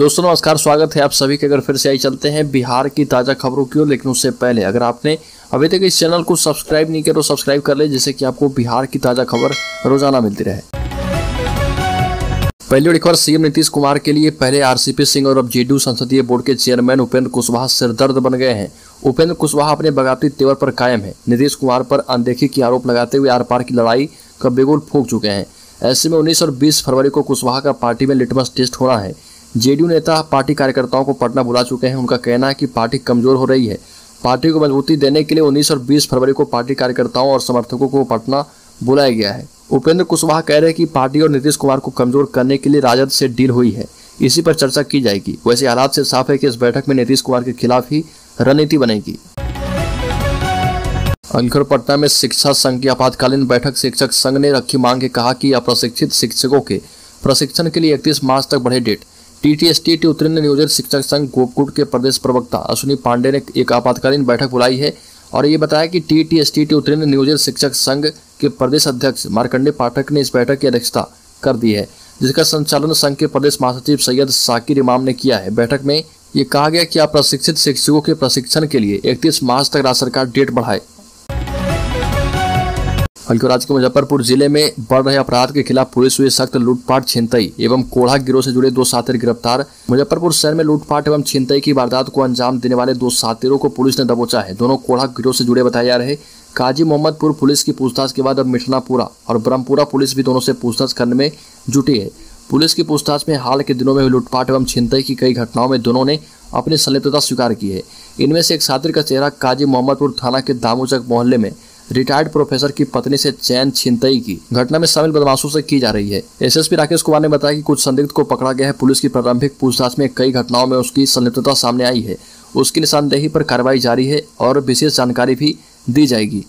दोस्तों नमस्कार, स्वागत है आप सभी के। अगर फिर से आई चलते हैं बिहार की ताज़ा खबरों की ओर, लेकिन उससे पहले अगर आपने अभी तक इस चैनल को सब्सक्राइब नहीं किया तो सब्सक्राइब कर ले, जिससे कि आपको बिहार की ताज़ा खबर रोजाना मिलती रहे। पहली बड़ी खबर सीएम नीतीश कुमार के लिए पहले आरसीपी सिंह और अब जेडीयू संसदीय बोर्ड के चेयरमैन उपेंद्र कुशवाहा सिरदर्द बन गए हैं। उपेंद्र कुशवाहा अपने बगावती तेवर पर कायम है। नीतीश कुमार पर अनदेखी की आरोप लगाते हुए आर पार की लड़ाई का बिगुल फूंक चुके हैं। ऐसे में 19 और 20 फरवरी को कुशवाहा का पार्टी में लिटमस टेस्ट होना है। जेडीयू नेता पार्टी कार्यकर्ताओं को पटना बुला चुके हैं। उनका कहना है कि पार्टी कमजोर हो रही है। पार्टी को मजबूती देने के लिए 19 और 20 फरवरी को पार्टी कार्यकर्ताओं और समर्थकों को पटना बुलाया गया है। उपेंद्र कुशवाहा कह रहे हैं कि पार्टी और नीतीश कुमार को कमजोर करने के लिए राजद से डील हुई है, इसी पर चर्चा की जाएगी। वैसे हालात से साफ है कि इस बैठक में नीतीश कुमार के खिलाफ ही रणनीति बनेगी। अंकुर पटना में शिक्षा संघ की आपातकालीन बैठक। शिक्षक संघ ने रखी मांग के कहा कि अप्रशिक्षित शिक्षकों के प्रशिक्षण के लिए 31 मार्च तक बढ़े डेट। टीटीएसटीटी उत्तीर्ण नियोजित शिक्षक संघ गोपकुट के प्रदेश प्रवक्ता अश्विनी पांडे ने एक आपातकालीन बैठक बुलाई है और ये बताया कि टीटीएसटीटी उत्तीर्ण नियोजित शिक्षक संघ के प्रदेश अध्यक्ष मार्कंडे पाठक ने इस बैठक की अध्यक्षता कर दी है, जिसका संचालन संघ के प्रदेश महासचिव सैयद साकिर इमाम ने किया है। बैठक में ये कहा गया कि अप्रशिक्षित शिक्षकों के प्रशिक्षण के लिए 31 मार्च तक राज्य सरकार डेट बढ़ाए। राज्य के मुजफ्फरपुर जिले में बढ़ रहे अपराध के खिलाफ पुलिस हुई सख्त। लूटपाट, छिनतई एवं कोढ़ा गिरोह से जुड़े 2 साथी गिरफ्तार। मुजफ्फरपुर शहर में लूटपाट एवं छिनतई की वारदात को अंजाम देने वाले 2 साथीरों को पुलिस ने दबोचा है। दोनों कोढ़ा गिरोह से जुड़े बताए जा रहे। काजी मोहम्मदपुर पुलिस की पूछताछ के बाद अब मिठनापुरा और ब्रह्मपुरा पुलिस भी दोनों से पूछताछ करने में जुटी है। पुलिस की पूछताछ में हाल के दिनों में हुई लूटपाट एवं छिनतई की कई घटनाओं में दोनों ने अपनी संलिप्तता स्वीकार की है। इनमें से एक साथी का चेहरा काजी मोहम्मदपुर थाना के दामूचक मोहल्ले में रिटायर्ड प्रोफेसर की पत्नी से चैन छिनतई की घटना में शामिल बदमाशों से की जा रही है। एसएसपी राकेश कुमार ने बताया कि कुछ संदिग्ध को पकड़ा गया है। पुलिस की प्रारंभिक पूछताछ में कई घटनाओं में उसकी संलिप्तता सामने आई है। उसकी निशानदेही पर कार्रवाई जारी है और विशेष जानकारी भी दी जाएगी।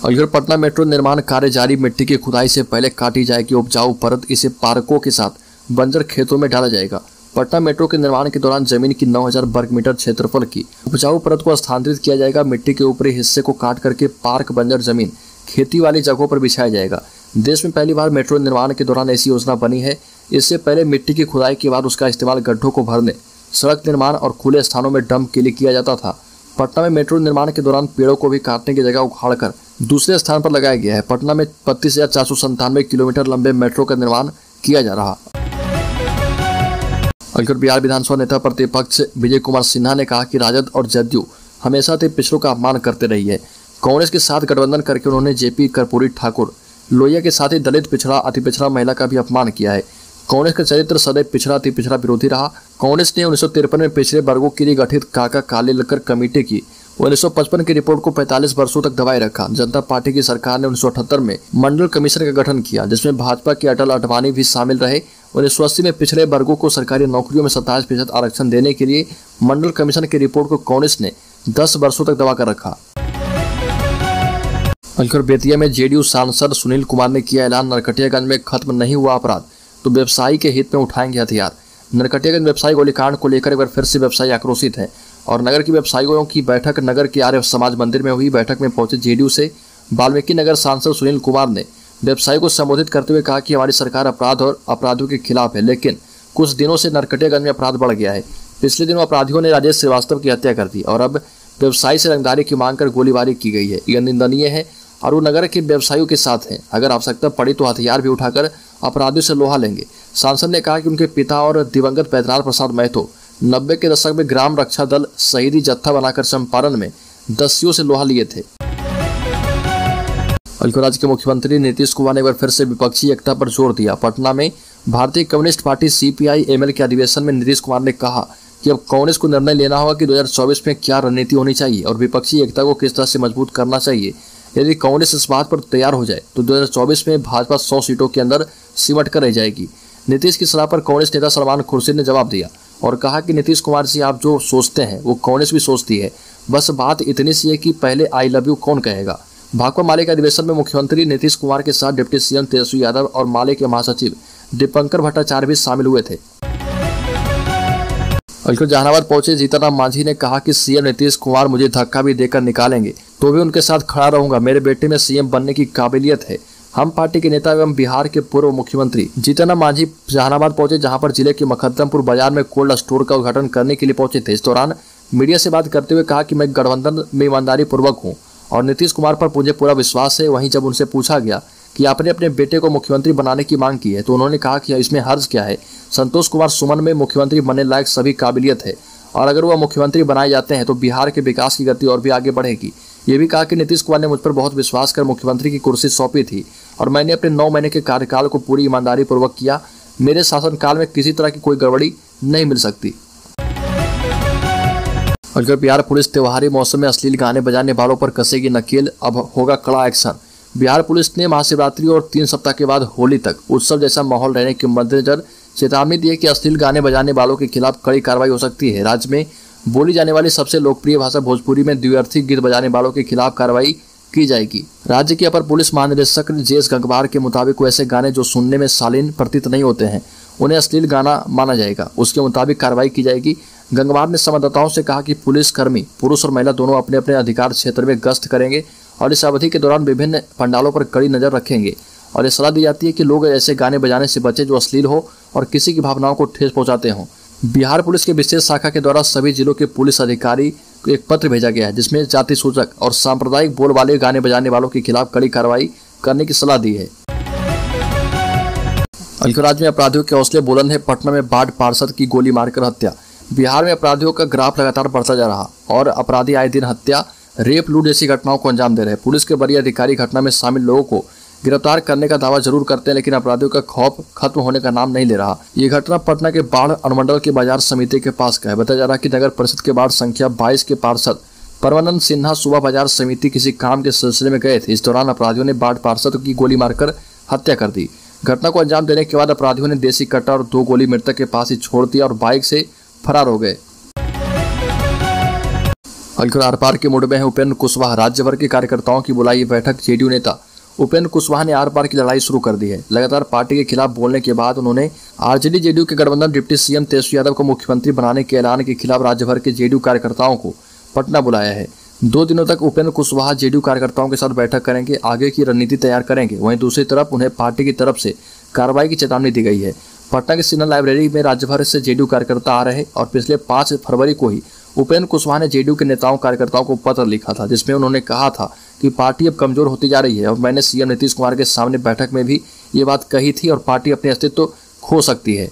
और पटना मेट्रो निर्माण कार्य जारी। मिट्टी की खुदाई से पहले काटी जाएगी उपजाऊ परत, इसे पार्कों के साथ बंजर खेतों में डाला जाएगा। पटना मेट्रो के निर्माण के दौरान जमीन की 9000 वर्ग मीटर क्षेत्रफल की उपजाऊ परत को स्थानांतरित किया जाएगा। मिट्टी के ऊपरी हिस्से को काट करके पार्क, बंजर जमीन, खेती वाली जगहों पर बिछाया जाएगा। देश में पहली बार मेट्रो निर्माण के दौरान ऐसी योजना बनी है। इससे पहले मिट्टी की खुदाई के बाद उसका इस्तेमाल गड्ढों को भरने, सड़क निर्माण और खुले स्थानों में डंप के लिए किया जाता था। पटना में मेट्रो निर्माण के दौरान पेड़ों को भी काटने की जगह उखाड़कर दूसरे स्थान पर लगाया गया है। पटना में 32,497 किलोमीटर लंबे मेट्रो का निर्माण किया जा रहा। बिहार विधानसभा नेता प्रतिपक्ष विजय कुमार सिन्हा ने कहा कि राजद और जदयू हमेशा से पिछड़ों का अपमान करते रही है। कांग्रेस के साथ गठबंधन करके उन्होंने जेपी कर्पूरी ठाकुर लोहिया के साथ ही दलित, पिछड़ा, अति पिछड़ा, महिला का भी अपमान किया है। कांग्रेस का चरित्र सदैव पिछड़ा, अति पिछड़ा विरोधी रहा। कांग्रेस ने 1953 में पिछड़े वर्गों के लिए गठित काका कालेलकर कमेटी की 1955 की रिपोर्ट को 45 वर्षों तक दबाए रखा। जनता पार्टी की सरकार ने 1978 में मंडल कमीशन का गठन किया, जिसमें भाजपा के अटल अडवाणी भी शामिल रहे। 1980 में पिछड़े वर्गों को सरकारी नौकरियों में 27% आरक्षण देने के लिए मंडल कमीशन की रिपोर्ट को कांग्रेस ने 10 वर्षों तक दबाकर रखा। बेतिया में जेडीयू सांसद सुनील कुमार ने किया ऐलान, नरकटियागंज में खत्म नहीं हुआ अपराध तो व्यवसायी के हित में उठाएंगे हथियार। नरकटियागंज व्यवसायी गोलीकांड को लेकर एक बार फिर से व्यवसायी आक्रोशित है और नगर की व्यवसायियों की बैठक नगर के आर्य समाज मंदिर में हुई। बैठक में पहुंचे जेडीयू से वाल्मीकि नगर सांसद सुनील कुमार ने व्यवसायी को संबोधित करते हुए कहा कि हमारी सरकार अपराध और अपराधियों के खिलाफ है, लेकिन कुछ दिनों से नरकटियागंज में अपराध बढ़ गया है। पिछले दिनों अपराधियों ने राजेश श्रीवास्तव की हत्या कर दी और अब व्यवसायी से रंगदारी की मांग कर गोलीबारी की गई है। यह निंदनीय है और वो नगर के व्यवसायियों के साथ हैं। अगर आवश्यकता पड़ी तो हथियार भी उठाकर अपराधियों से लोहा लेंगे। सांसद ने कहा कि उनके पिता और दिवंगत बैद्यनाथ प्रसाद महतो 90 के दशक में ग्राम रक्षा दल शहीदी जत्था बनाकर चंपारण में दस्युओं से लोहा लिए थे। राज्य के मुख्यमंत्री नीतीश कुमार ने एक बार फिर से विपक्षी एकता पर जोर दिया। पटना में भारतीय कम्युनिस्ट पार्टी CPI-ML के अधिवेशन में नीतीश कुमार ने कहा कि अब कांग्रेस को निर्णय लेना होगा कि 2024 में क्या रणनीति होनी चाहिए और विपक्षी एकता को किस तरह से मजबूत करना चाहिए। यदि कांग्रेस इस बात पर तैयार हो जाए तो 2024 में भाजपा 100 सीटों के अंदर सिमट कर रह जाएगी। नीतीश की सलाह पर कांग्रेस नेता सलमान खुर्शीद ने जवाब दिया और कहा कि नीतीश कुमार जी, आप जो सोचते हैं वो कांग्रेस भी सोचती है, बस बात इतनी सी है कि पहले आई लव यू कौन कहेगा। भाकपा माले के अधिवेशन में मुख्यमंत्री नीतीश कुमार के साथ डिप्टी सीएम तेजस्वी यादव और माले के महासचिव दीपंकर भट्टाचार्य भी शामिल हुए थे। जहानाबाद पहुंचे जीतनराम मांझी ने कहा कि सीएम नीतीश कुमार मुझे धक्का भी देकर निकालेंगे तो भी उनके साथ खड़ा रहूंगा। मेरे बेटे में सीएम बनने की काबिलियत है। हम पार्टी के नेता एवं बिहार के पूर्व मुख्यमंत्री जीतन राम मांझी जहानाबाद पहुंचे, जहां पर जिले के मखदमपुर बाजार में कोल्ड स्टोर का उद्घाटन करने के लिए पहुंचे थे। इस दौरान मीडिया से बात करते हुए कहा कि मैं गठबंधन में ईमानदारी पूर्वक हूं और नीतीश कुमार पर मुझे पूरा विश्वास है। वहीं जब उनसे पूछा गया कि आपने अपने बेटे को मुख्यमंत्री बनाने की मांग की है तो उन्होंने कहा कि इसमें हर्ज क्या है, संतोष कुमार सुमन में मुख्यमंत्री बनने लायक सभी काबिलियत है और अगर वह मुख्यमंत्री बनाए जाते हैं तो बिहार के विकास की गति और भी आगे बढ़ेगी। ये भी कहा कि नीतीश कुमार ने मुझ पर बहुत विश्वास कर मुख्यमंत्री की कुर्सी सौंपी थी और मैंने अपने 9 महीने के कार्यकाल को पूरी ईमानदारी पूर्वक किया। मेरे शासनकाल में किसी तरह की कोई गड़बड़ी नहीं मिल सकती। और बिहार पुलिस त्योहारी मौसम में अश्लील गाने बजाने वालों पर कसेगी नकेल, अब होगा कड़ा एक्शन। बिहार पुलिस ने महाशिवरात्रि और 3 सप्ताह के बाद होली तक उत्सव जैसा माहौल रहने के मद्देनजर चेतावनी दी है कि अश्लील गाने बजाने वालों के खिलाफ कड़ी कार्रवाई हो सकती है। राज्य में बोली जाने वाली सबसे लोकप्रिय भाषा भोजपुरी में द्व्यर्थी गीत बजाने वालों के खिलाफ कार्रवाई की जाएगी। राज्य के अपर पुलिस महानिदेशक जेएस गंगवार के मुताबिक वैसे गाने जो सुनने में शालीन प्रतीत नहीं होते हैं उन्हें अश्लील गाना माना जाएगा, उसके मुताबिक कार्रवाई की जाएगी। गंगवार ने संवाददाताओं से कहा कि पुलिसकर्मी पुरुष और महिला दोनों अपने अपने अधिकार क्षेत्र में गश्त करेंगे और इस अवधि के दौरान विभिन्न पंडालों पर कड़ी नजर रखेंगे और ये सलाह दी जाती है कि लोग ऐसे गाने बजाने से बचें जो अश्लील हो और किसी की भावनाओं को ठेस पहुंचाते हों। बिहार पुलिस के विशेष शाखा के द्वारा सभी जिलों के पुलिस अधिकारी को एक पत्र भेजा गया है जिसमें जाति सूचक और सांप्रदायिक बोल वाले गाने बजाने वालों के खिलाफ कड़ी कार्रवाई करने की सलाह दी है। राज्य में अपराधियों के हौसले बुलंद है, पटना में वार्ड पार्षद की गोली मारकर हत्या। बिहार में अपराधियों का ग्राफ लगातार बढ़ता जा रहा और अपराधी आए दिन हत्या, रेप, लूट जैसी घटनाओं को अंजाम दे रहे हैं। पुलिस के वरीय अधिकारी घटना में शामिल लोगों को गिरफ्तार करने का दावा जरूर करते हैं लेकिन अपराधियों का खौफ खत्म होने का नाम नहीं ले रहा। ये घटना पटना के बाढ़ अनुमंडल के बाजार समिति के पास का है। बताया जा रहा है कि नगर परिषद के वार्ड संख्या 22 के पार्षद परमानंद सिन्हा सुबह बाजार समिति किसी काम के सिलसिले में गए थे। इस दौरान अपराधियों ने वार्ड पार्षद की गोली मारकर हत्या कर दी। घटना को अंजाम देने के बाद अपराधियों ने देसी कट्टा और 2 गोली मृतक के पास ही छोड़ दिया और बाइक से फरार हो गए। आर पार के मूड में है उपेंद्र कुशवाहा। राज्य भर के कार्यकर्ताओं की बुलाई बैठक। जेडीयू नेता उपेंद्र कुशवाहा ने आर पार की लड़ाई शुरू कर दी है। लगातार पार्टी के खिलाफ बोलने के बाद उन्होंने आरजेडी जेडीयू के गठबंधन डिप्टी सीएम तेजस्वी यादव को मुख्यमंत्री बनाने के ऐलान के खिलाफ राज्य भर के जेडीयू कार्यकर्ताओं को पटना बुलाया है। 2 दिनों तक उपेंद्र कुशवाहा जेडीयू कार्यकर्ताओं के साथ बैठक करेंगे, आगे की रणनीति तैयार करेंगे। वहीं दूसरी तरफ उन्हें पार्टी की तरफ से कार्रवाई की चेतावनी दी गई है। पटना के सिग्नल लाइब्रेरी में राज्य भर से जेडीयू कार्यकर्ता आ रहे और पिछले 5 फरवरी को ही उपेंद्र कुशवाहा ने जेडीयू के नेताओं कार्यकर्ताओं को पत्र लिखा था जिसमें उन्होंने कहा था कि पार्टी अब कमजोर होती जा रही है और मैंने सीएम नीतीश कुमार के सामने बैठक में भी ये बात कही थी और पार्टी अपने अस्तित्व खो सकती है।